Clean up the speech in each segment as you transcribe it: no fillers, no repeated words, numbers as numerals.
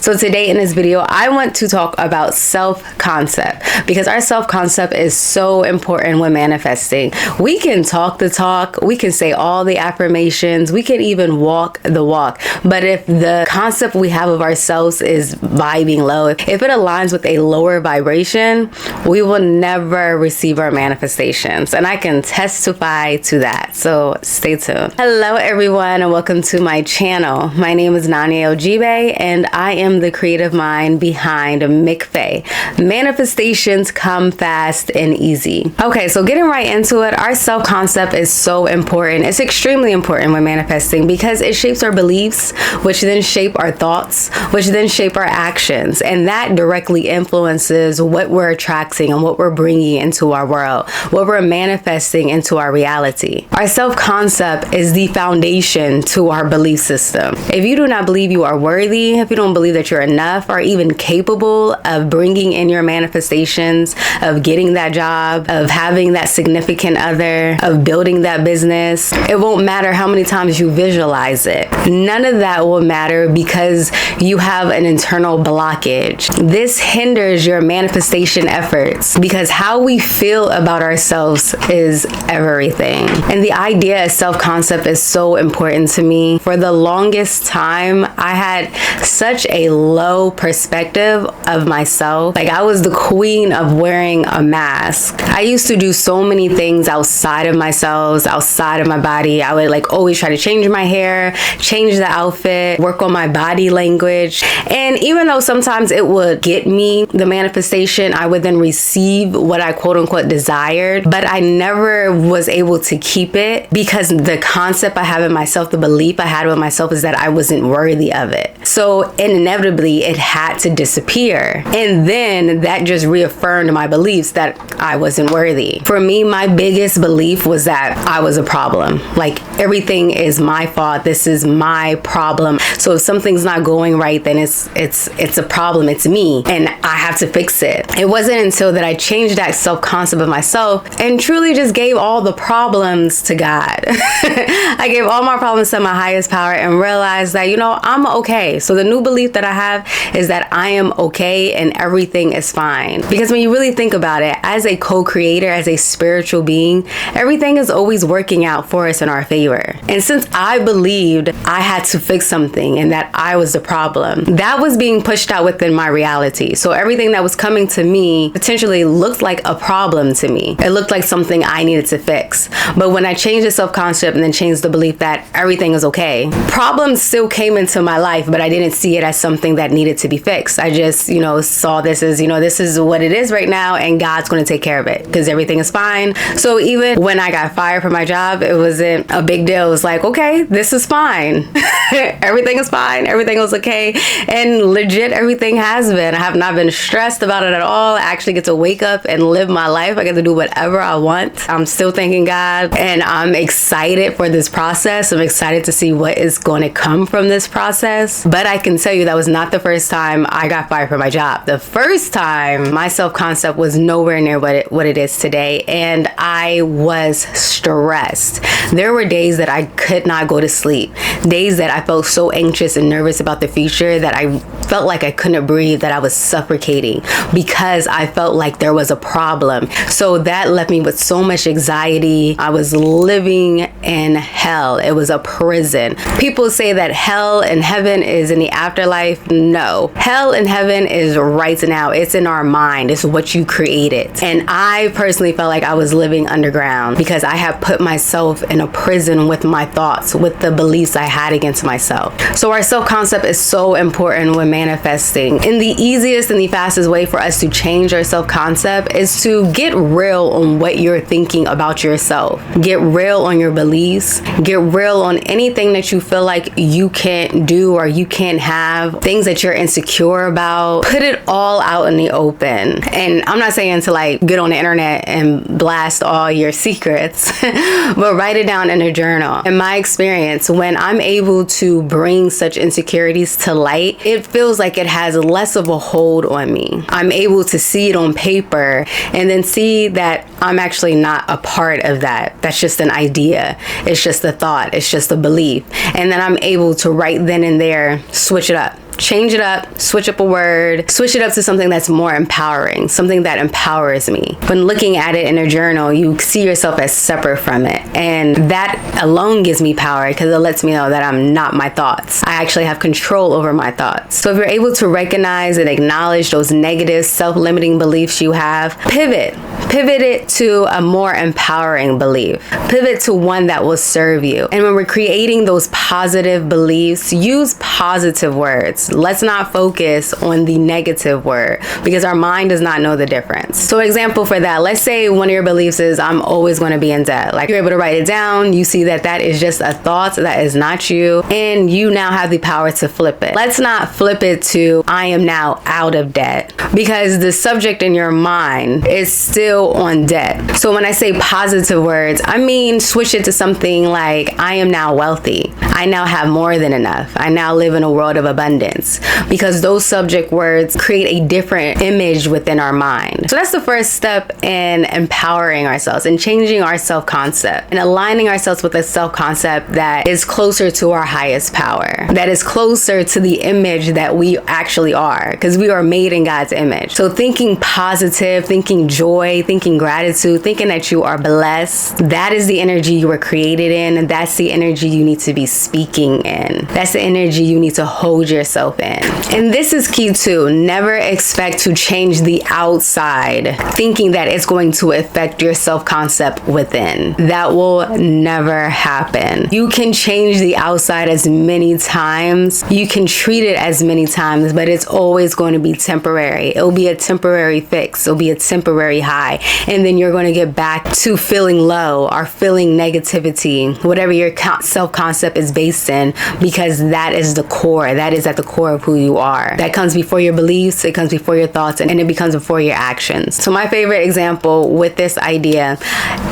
So today in this video, I want to talk about self-concept because our self-concept is so important when manifesting. We can talk the talk, we can say all the affirmations, we can even walk the walk. But if the concept we have of ourselves is vibing low, if it aligns with a lower vibration, we will never receive our manifestations. And I can testify to that. So stay tuned. Hello everyone and welcome to my channel. My name is Nanya Ojibe and I am the creative mind behind M.C.F.A.E. Manifestations come fast and easy. Okay, so getting right into it, our self-concept is so important. It's extremely important when manifesting because it shapes our beliefs, which then shape our thoughts, which then shape our actions. And that directly influences what we're attracting and what we're bringing into our world, what we're manifesting into our reality. Our self-concept is the foundation to our belief system. If you do not believe you are worthy, if you don't believe that you're enough or even capable of bringing in your manifestations, of getting that job, of having that significant other, of building that business, it won't matter how many times you visualize it. None of that will matter because you have an internal blockage. This hinders your manifestation efforts because how we feel about ourselves is everything. And the idea of self-concept is so important to me. For the longest time, I had such a low perspective of myself. Like I was the queen of wearing a mask. I used to do so many things outside of myself, outside of my body. I would always try to change my hair, change the outfit, work on my body language. And even though sometimes it would get me the manifestation, I would then receive what I quote unquote desired, but I never was able to keep it because the concept I have in myself, the belief I had with myself is that I wasn't worthy of it. So inevitably it had to disappear. And then that just reaffirmed my beliefs that I wasn't worthy. For me, my biggest belief was that I was a problem. Like everything is my fault. This is my problem. So if something's not going right, then it's a problem. It's me and I have to fix it. It wasn't until that I changed that self-concept of myself and truly just gave all the problems to God. I gave all my problems to my highest power and realized that, I'm okay. So the new belief that I have is that I am okay and everything is fine. Because when you really think about it, as a co-creator, as a spiritual being, everything is always working out for us in our favor. And since I believed I had to fix something and that I was the problem, that was being pushed out within my reality. So everything that was coming to me potentially looked like a problem to me. It looked like something I needed to fix. But when I changed the self-concept and then changed the belief that everything is okay, problems still came into my life, but I didn't see it as something that needed to be fixed. I just, saw this as, this is what it is right now and God's going to take care of it because everything is fine. So even when I got fired from my job, it wasn't a big deal. It was like, okay, this is fine. Everything is fine. Everything was okay. And legit, everything has been. I have not been stressed about it at all. I actually get to wake up and live my life. I get to do whatever I want. I'm still thanking God and I'm excited for this process. I'm excited to see what is going to come from this process. But I can tell you that was not the first time I got fired from my job. The first time my self-concept was nowhere near what it is today. And I was stressed. There were days that I could not go to sleep. Days that I felt so anxious and nervous about the future that I felt like I couldn't breathe, that I was suffocating because I felt like there was a problem. So that left me with so much anxiety. I was living in hell. It was a prison. People say that hell and heaven is in the afterlife. No, hell and heaven is right now. It's in our mind. It's what you created. And I personally felt like I was living underground because I have put myself in a prison with my thoughts, with the beliefs I had against myself. So our self-concept is so important when manifesting. And the easiest and the fastest way for us to change our self-concept is to get real on what you're thinking about yourself. Get real on your beliefs. Get real on anything that you feel like you can't do or you can't have, things that you're insecure about. Put it all out in the open. And I'm not saying to get on the internet and blast all your secrets, but write it down in a journal. In my experience, when I'm able to bring such insecurities to light, it feels like it has less of a hold on me. I'm able to see it on paper and then see that I'm actually not a part of that. That's just an idea. It's just a thought. It's just a belief. And then I'm able to right then and there switch it up. Change it up, switch up a word, switch it up to something that's more empowering, something that empowers me. When looking at it in a journal, you see yourself as separate from it. And that alone gives me power because it lets me know that I'm not my thoughts. I actually have control over my thoughts. So if you're able to recognize and acknowledge those negative, self-limiting beliefs you have, pivot it to a more empowering belief. Pivot to one that will serve you. And when we're creating those positive beliefs, use positive words. Let's not focus on the negative word because our mind does not know the difference. So example for that, let's say one of your beliefs is I'm always going to be in debt. Like you're able to write it down, you see that that is just a thought, that is not you, and you now have the power to flip it. Let's not flip it to I am now out of debt because the subject in your mind is still on debt. So when I say positive words, I mean switch it to something like I am now wealthy. I now have more than enough. I now live in a world of abundance, because those subject words create a different image within our mind. So that's the first step in empowering ourselves and changing our self-concept and aligning ourselves with a self-concept that is closer to our highest power, that is closer to the image that we actually are, because we are made in God's image. So thinking positive, thinking joy, thinking gratitude, thinking that you are blessed, that is the energy you were created in, and that's the energy you need to be speaking in. That's the energy you need to hold yourself in. And this is key too. Never expect to change the outside thinking that it's going to affect your self-concept within. That will never happen. You can change the outside as many times. You can treat it as many times, but it's always going to be temporary. It'll be a temporary fix. It'll be a temporary high. And then you're going to get back to feeling low or feeling negativity, whatever your self-concept is based in, because that is the core. That is at the core of who you are. That comes before your beliefs, it comes before your thoughts, and it becomes before your actions. So my favorite example with this idea,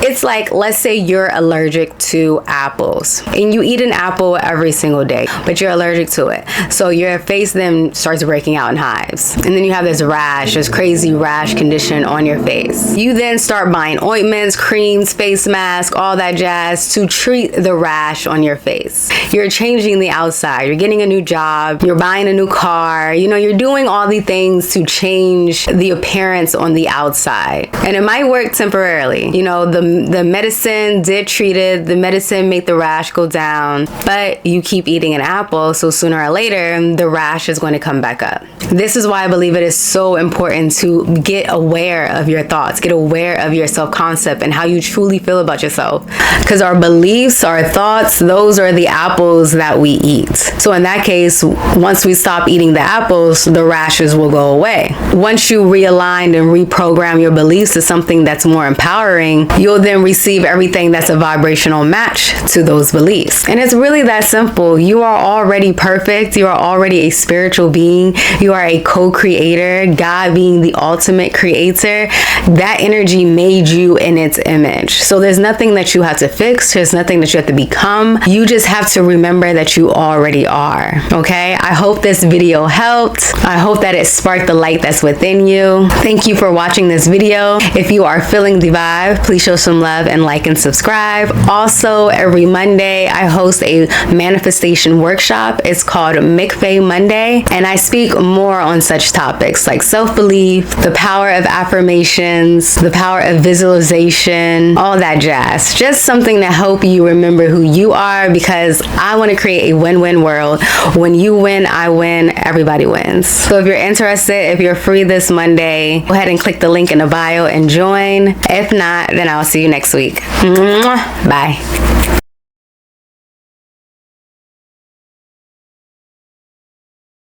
it's like, let's say you're allergic to apples and you eat an apple every single day, but you're allergic to it. So your face then starts breaking out in hives. And then you have this rash, this crazy rash condition on your face. You then start buying ointments, creams, face masks, all that jazz to treat the rash on your face. You're changing the outside. You're getting a new job. You're buying a new car. You know, you're doing all the things to change the appearance on the outside. And it might work temporarily. You know, the medicine did treat it. The medicine made the rash go down, but you keep eating an apple, so sooner or later, the rash is going to come back up. This is why I believe it is so important to get aware of your thoughts, get aware of your self-concept and how you truly feel about yourself. Because our beliefs, our thoughts, those are the apples that we eat. So in that case, once we stop eating the apples, the rashes will go away. Once you realign and reprogram your beliefs to something that's more empowering, you'll then receive everything that's a vibrational match to those beliefs. And it's really that simple. You are already perfect. You are already a spiritual being. You are a co-creator, God being the ultimate creator. That energy made you in its image. So there's nothing that you have to fix. There's nothing that you have to become. You just have to remember that you already are. Okay? I hope this video helped. I hope that it sparked the light that's within you. Thank you for watching this video. If you are feeling the vibe, please show some love and like and subscribe. Also, every Monday, I host a manifestation workshop. It's called M.C.F.A.E Monday, and I speak more on such topics like self-belief, the power of affirmations, the power of visualization, all that jazz. Just something to help you remember who you are, because I want to create a win-win world. When you win, I win, everybody wins. So if you're interested, if you're free this Monday, go ahead and click the link in the bio and join. If not, then I'll see you next week. Bye.